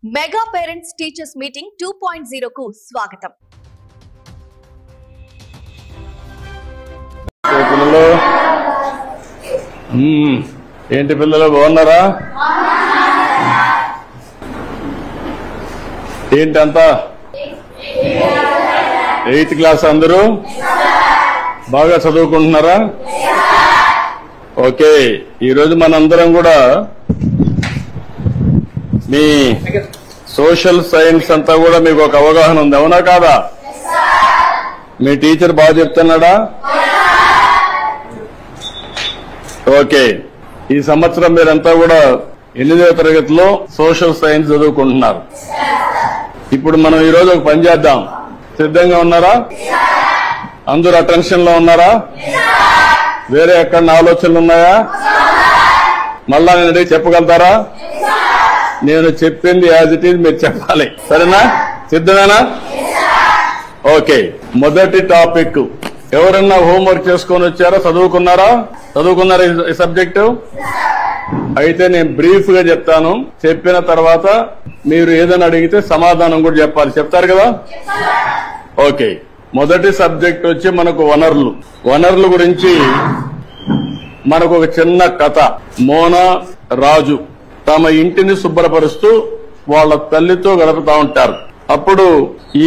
Mega parents teachers meeting 2.0 కు స్వాగతం. పిల్లలు ఏంటి పిల్లలు బాగున్నారా? ఏంటంతా 8th క్లాస్ అందరూ బాగా చదువుకుంటున్నారా? ఓకే, ఈరోజు మనందరం కూడా మీ సోషల్ సైన్స్ అంతా కూడా మీకు ఒక అవగాహన ఉంది, అవునా కాదా? మీ టీచర్ బాగా చెప్తున్నాడా? ఓకే, ఈ సంవత్సరం మీరంతా కూడా 8వ తరగతిలో సోషల్ సైన్స్ చదువుకుంటున్నారు. ఇప్పుడు మనం ఈరోజు ఒక పని చేద్దాం. సిద్ధంగా ఉన్నారా? అందరూ అటెన్షన్ లో ఉన్నారా? వేరే ఎక్కడ ఆలోచనలు ఉన్నాయా? మళ్ళా నేను అడిగి చెప్పగలుగుతారా? నేను చెప్పింది యాజ్ ఇట్ ఈజ్ మీరు చెప్పాలి, సరేనా? సిద్ధమేనా? ఓకే, మొదటి టాపిక్ ఎవరన్నా హోంవర్క్ చేసుకొని వచ్చారా? చదువుకున్నారా ఈ సబ్జెక్టు? అయితే నేను బ్రీఫ్ గా చెప్తాను, చెప్పిన తర్వాత మీరు ఏదైనా అడిగితే సమాధానం కూడా చెప్పాలి. చెప్తారు కదా? ఓకే, మొదటి సబ్జెక్ట్ వచ్చి మనకు వనరుల గురించి మనకు ఒక చిన్న కథ. మోనా, రాజు తమ ఇంటిని శుభ్రపరుస్తూ వాళ్ళ తల్లితో గడుపుతా ఉంటారు. అప్పుడు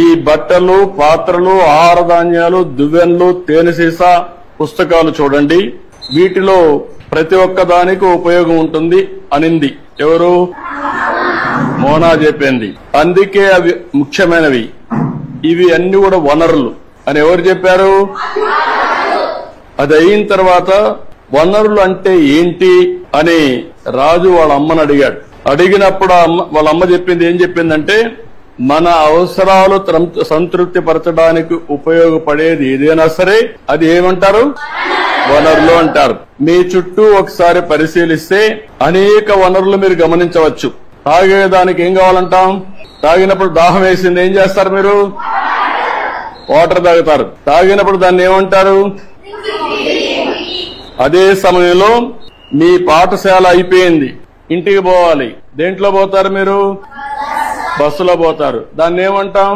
ఈ బట్టలు, పాత్రలు, ఆహార ధాన్యాలు, దువ్వెన్లు, తేనె సీసా, పుస్తకాలు చూడండి, వీటిలో ప్రతి ఒక్క దానికి ఉపయోగం ఉంటుంది అనింది. ఎవరు? మోనా చెప్పింది. అందుకే అవి ముఖ్యమైనవి, ఇవి అన్ని కూడా వనరులు అని ఎవరు చెప్పారు? అది అయిన తర్వాత వనరులు అంటే ఏంటి అని రాజు వాళ్ళ అమ్మని అడిగాడు. అడిగినప్పుడు వాళ్ళ అమ్మ చెప్పింది ఏం చెప్పిందంటే, మన అవసరాలు సంతృప్తి పరచడానికి ఉపయోగపడేది ఏదైనా సరే అది ఏమంటారు? వనరులు అంటారు. మీ చుట్టూ ఒకసారి పరిశీలిస్తే అనేక వనరులు మీరు గమనించవచ్చు. తాగేదానికి ఏం కావాలంటాం? తాగినప్పుడు దాహం వేసింది, ఏం చేస్తారు మీరు? వాటర్ తాగుతారు. తాగినప్పుడు దాన్ని ఏమంటారు? అదే సమయంలో మీ పాఠశాల అయిపోయింది, ఇంటికి పోవాలి, దేంట్లో పోతారు మీరు? బస్సులో పోతారు. దాన్ని ఏమంటాం?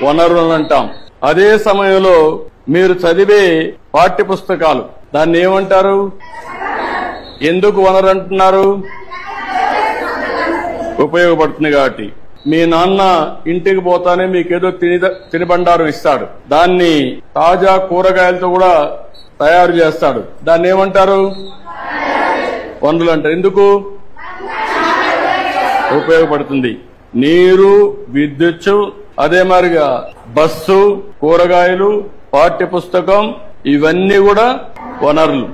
వనరులు అంటాం. అదే సమయంలో మీరు చదివే పాఠ్య పుస్తకాలు, దాన్ని ఏమంటారు? ఎందుకు వనరు అంటున్నారు? ఉపయోగపడుతుంది కాబట్టి. మీ నాన్న ఇంటికి పోతానే మీకేదో తినిబండారం ఇస్తాడు, దాన్ని తాజా కూరగాయలతో కూడా తయారు చేస్తాడు, దాన్ని ఏమంటారు? వనరులు అంటారు. ఎందుకు? ఉపయోగపడుతుంది. నీరు, విద్యుత్, అదే మాదిరిగా బస్సు, కూరగాయలు, పాఠ్య పుస్తకం, ఇవన్నీ కూడా వనరులు.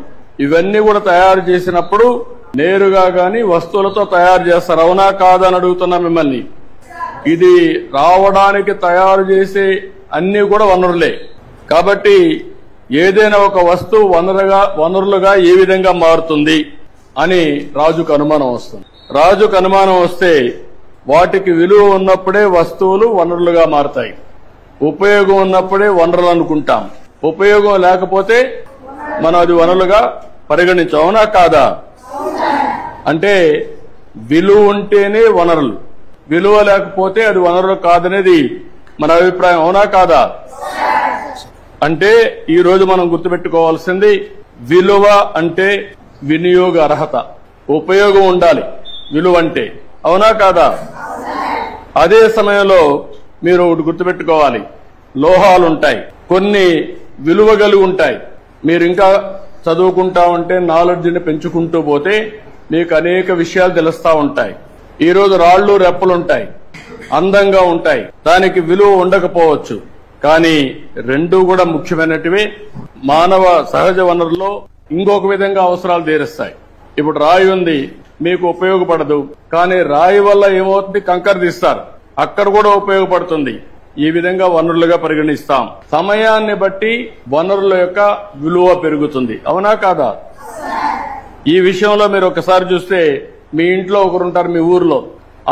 ఇవన్నీ కూడా తయారు చేసినప్పుడు నేరుగా గాని వస్తువులతో తయారు చేస్తారు, అవునా కాదా అని అడుగుతున్నా మిమ్మల్ని. ఇది రావడానికి తయారు చేసే అన్ని కూడా వనరులే. కాబట్టి ఏదైనా ఒక వస్తువు వనరులుగా ఏ విధంగా మారుతుంది అని రాజుకు అనుమానం వస్తుంది. రాజుకు అనుమానం వస్తే వాటికి విలువ ఉన్నప్పుడే వస్తువులు వనరులుగా మారుతాయి. ఉపయోగం ఉన్నప్పుడే వనరులు అనుకుంటాం. ఉపయోగం లేకపోతే మనం అది వనరులుగా పరిగణించాం, అవునా కాదా? అంటే విలువ ఉంటేనే వనరులు, విలువ లేకపోతే అది వనరులు కాదనేది మన అభిప్రాయం, అవునా కాదా? అంటే ఈ రోజు మనం గుర్తుపెట్టుకోవాల్సింది, విలువ అంటే వినియోగ అర్హత, ఉపయోగం ఉండాలి విలువ అంటే, అవునా కాదా? అదే సమయంలో మీరు ఒకటి గుర్తుపెట్టుకోవాలి, లోహాలుంటాయి, కొన్ని విలువ కలిగి ఉంటాయి. మీరు ఇంకా చదువుకుంటా ఉంటే, నాలెడ్జ్ని పెంచుకుంటూ పోతే మీకు అనేక విషయాలు తెలుస్తా ఉంటాయి. ఈ రోజు రాళ్లు, రెప్పలుంటాయి, అందంగా ఉంటాయి, దానికి విలువ ఉండకపోవచ్చు, కానీ రెండూ కూడా ముఖ్యమైనటివి. మానవ సహజ వనరుల్లో ఇంకొక విధంగా అవసరాలు తీరుస్తాయి. ఇప్పుడు రాయి ఉంది, మీకు ఉపయోగపడదు, కానీ రాయి వల్ల ఏమవుతుంది? కంకర తీస్తారు, అక్కడ కూడా ఉపయోగపడుతుంది. ఈ విధంగా వనరులుగా పరిగణిస్తాం. సమయాన్ని బట్టి వనరుల యొక్క విలువ పెరుగుతుంది, అవునా కాదా? ఈ విషయంలో మీరు ఒకసారి చూస్తే, మీ ఇంట్లో ఒకరుంటారు, మీ ఊర్లో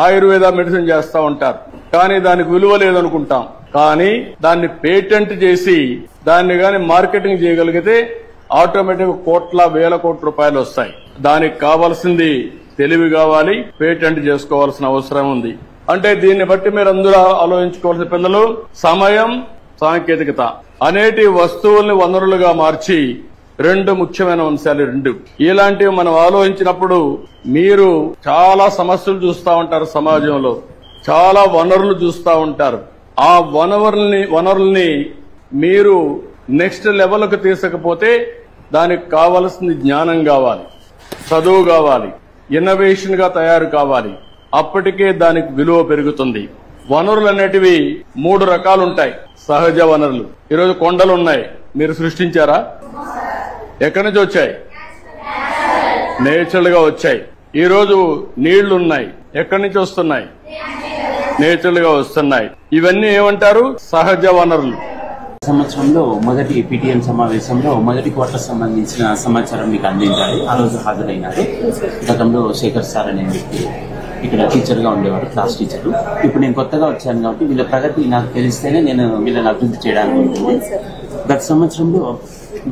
ఆయుర్వేద మెడిసిన్ చేస్తా ఉంటారు, కానీ దానికి విలువ లేదనుకుంటాం. కానీ దాన్ని పేటెంట్ చేసి దాన్ని గాని మార్కెటింగ్ చేయగలిగితే ఆటోమేటిక్ వేల కోట్ల రూపాయలు వస్తాయి. దానికి కావాల్సింది తెలివి కావాలి, పేటెంట్ చేసుకోవాల్సిన అవసరం ఉంది. అంటే దీన్ని బట్టి మీరు అందరూ ఆలోచించుకోవాల్సిన పిల్లలు, సమయం, సాంకేతికత అనేటి వస్తువుల్ని వనరులుగా మార్చి రెండు ముఖ్యమైన అంశాలు రెండు. ఇలాంటివి మనం ఆలోచించినప్పుడు మీరు చాలా సమస్యలు చూస్తూ ఉంటారు, సమాజంలో చాలా వనరులు చూస్తూ ఉంటారు. ఆ వనరుల్ని మీరు నెక్స్ట్ లెవెల్కి తీసుకపోతే దానికి కావలసిన జ్ఞానం కావాలి, చదువు కావాలి, ఇన్నోవేషన్ గా తయారు కావాలి. అప్పటికే దానికి విలువ పెరుగుతుంది. వనరులు అనేటివి 3 రకాలు ఉంటాయి. సహజ వనరులు, ఈరోజు కొండలు ఉన్నాయి, మీరు సృష్టించారా? ఎక్కడి నుంచి వచ్చాయి? నేచురల్ గా వచ్చాయి. ఈరోజు నీళ్లున్నాయి, ఎక్కడి నుంచి వస్తున్నాయి? నేచురల్ గా వస్తున్నాయి. ఇవన్నీ ఏమంటారు? సహజ వనరులు. సంవత్సరంలో మొదటి PTM సమావేశంలో మొదటి క్వార్టర్ సంబంధించిన సమాచారం మీకు అందించాలి. ఆ రోజు హాజరైనారు. గతంలో శేఖర్ సార్ అనే వ్యక్తి ఇక్కడ టీచర్ గా ఉండేవారు, క్లాస్ టీచర్. ఇప్పుడు నేను కొత్తగా వచ్చాను కాబట్టి వీళ్ళ ప్రగతి నాకు తెలిస్తేనే నేను వీళ్ళని అభివృద్ధి చేయడానికి ఉంటుంది. గత సంవత్సరంలో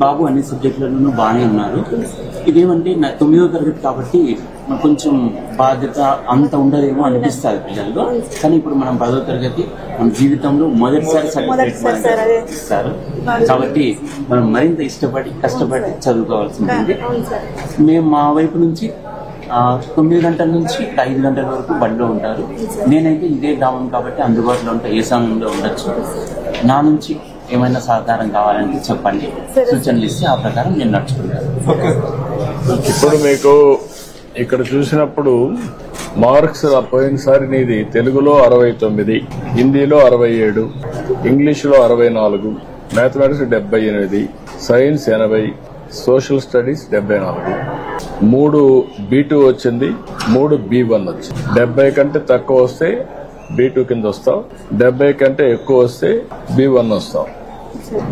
బాబు అన్ని సబ్జెక్టులలోనూ బాగానే ఉన్నారు. ఇదేమంటే 9వ తరగతి కాబట్టి కొంచెం బాధ్యత అంత ఉండదేమో అనిపిస్తుంది పిల్లల్లో. కానీ ఇప్పుడు మనం 10వ తరగతి మన జీవితంలో మొదటిసారి సర్టిఫికేట్ ఇస్తారు కాబట్టి మనం మరింత కష్టపడి చదువుకోవాల్సి ఉంటుంది. మేము మా వైపు నుంచి 9 గంటల నుంచి 5 గంటల వరకు బడిలో ఉంటారు. నేనైతే ఇదే గ్రామం కాబట్టి అందుబాటులో ఉంటా, ఏ సమయంలో ఉండొచ్చు. నా నుంచి ఏమైనా సహకారం కావాలంటే చెప్పండి, సూచనలు ఇస్తే ఆ ప్రకారం నేను నడుచుకుంటాను. ఇప్పుడు మీకు ఇక్కడ చూసినప్పుడు మార్క్స్ పోయినసారి నీది తెలుగులో 69, హిందీలో 67, ఇంగ్లీష్లో 64, mathematics 78, science 80, social studies 74. 3 B2 వచ్చింది, 3 B1 వచ్చింది. 70 కంటే తక్కువ వస్తే B2 కింద వస్తావు, 70 కంటే ఎక్కువ వస్తే B1 వస్తావు.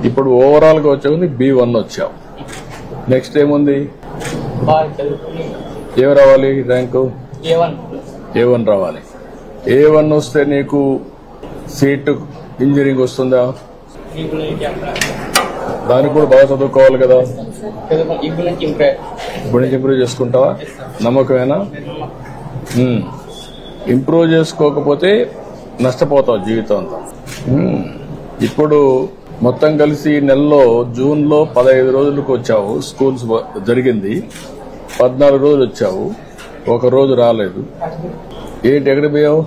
ఇప్పుడు ఓవరాల్ గా వచ్చే B1 వచ్చావు. నెక్స్ట్ ఏముంది? ఏం రావాలి? ర్యాంకు A1 రావాలి. A1 వస్తే నీకు సీట్ ఇంజనీరింగ్ వస్తుందా? దానికి కూడా బాగా చదువుకోవాలి కదా. ఇప్పుడు నుంచి ఇంప్రూవ్ చేసుకుంటావా? నమ్మకమేనా? ఇంప్రూవ్ చేసుకోకపోతే నష్టపోతావు జీవితం అంతా. ఇప్పుడు మొత్తం కలిసి నెలలో జూన్ లో 15 రోజులకు వచ్చావు, స్కూల్స్ జరిగింది. 14 రోజులు వచ్చావు, 1 రోజు రాలేదు. ఏంటి, ఎక్కడికి పోయావు?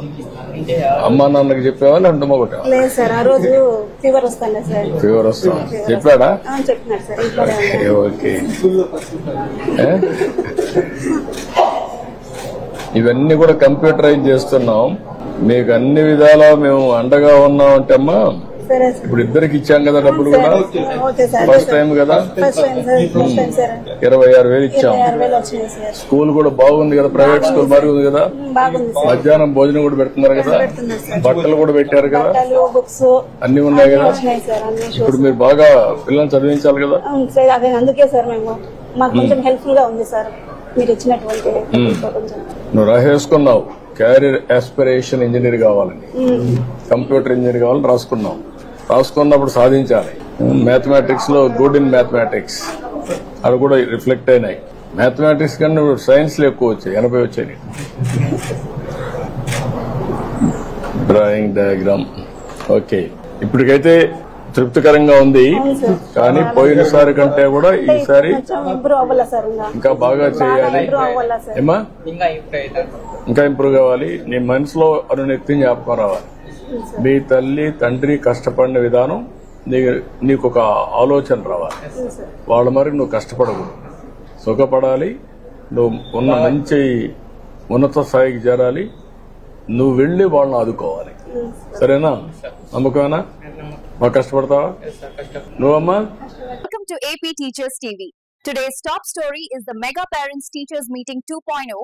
అమ్మా నాన్నకి చెప్పావా లేదంటే మొగటావా? ఫీవర్ వస్తా చెప్పాడా? ఓకే. ఇవన్నీ కూడా కంప్యూటరైజ్ చేస్తున్నాం. మీకు అన్ని విధాలా మేము అండగా ఉన్నాం అంటే అమ్మా. ఇప్పుడు ఇద్దరికి ఇచ్చాం కదా డబ్బులు కూడా. ఫస్ట్ టైం కదా, 26,000 ఇచ్చాం. స్కూల్ కూడా బాగుంది కదా, ప్రైవేట్ స్కూల్ బాగుంది కదా. మధ్యాహ్నం భోజనం కూడా పెడుతున్నారు కదా, బట్టలు కూడా పెట్టారు కదా, అన్ని ఉన్నాయి కదా. ఇప్పుడు మీరు బాగా పిల్లల్ని చదివించాలి కదా. అందుకే సార్ మేము మాకు కొంచెం హెల్ప్ఫుల్ గా ఉంది సార్ మీరు ఇచ్చినటువంటి. నువ్వు రాసేసుకున్నావు క్యారియర్ ఆస్పిరేషన్ ఇంజనీర్ కావాలని, కంప్యూటర్ ఇంజనీర్ కావాలని రాసుకున్నప్పుడు సాధించాలి. మ్యాథమెటిక్స్ లో గుడ్ ఇన్ మ్యాథమెటిక్స్ అవి కూడా రిఫ్లెక్ట్ అయినాయి. మ్యాథమెటిక్స్ కన్నా సైన్స్ లో ఎక్కువ వచ్చాయి, 80 వచ్చాయి. Drawing diagram okay. ఇప్పటికైతే తృప్తికరంగా ఉంది. కానీ పోయినసారి కంటే కూడా ఈసారి ఇంకా బాగా చేయాలి. ఏమా ఇంకా ఇంప్రూవ్ కావాలి. నీ మనసులో అనునిత్యం జ్ఞాపకం రావాలి. మీ తల్లి తండ్రి కష్టపడిన విధానం నీకు ఒక ఆలోచన రావాలి. వాళ్ళ మరి నువ్వు కష్టపడకూడదు, సుఖపడాలి. నువ్వు ఉన్న మంచి ఉన్నత స్థాయికి చేరాలి. నువ్వు వెళ్లి వాళ్ళని ఆదుకోవాలి. సరేనా? నమ్మకమేనా? బాగా కష్టపడతావా నువ్వమ్మా? Welcome to AP Teachers TV. Today's top story is the Mega Parents Teachers Meeting 2.0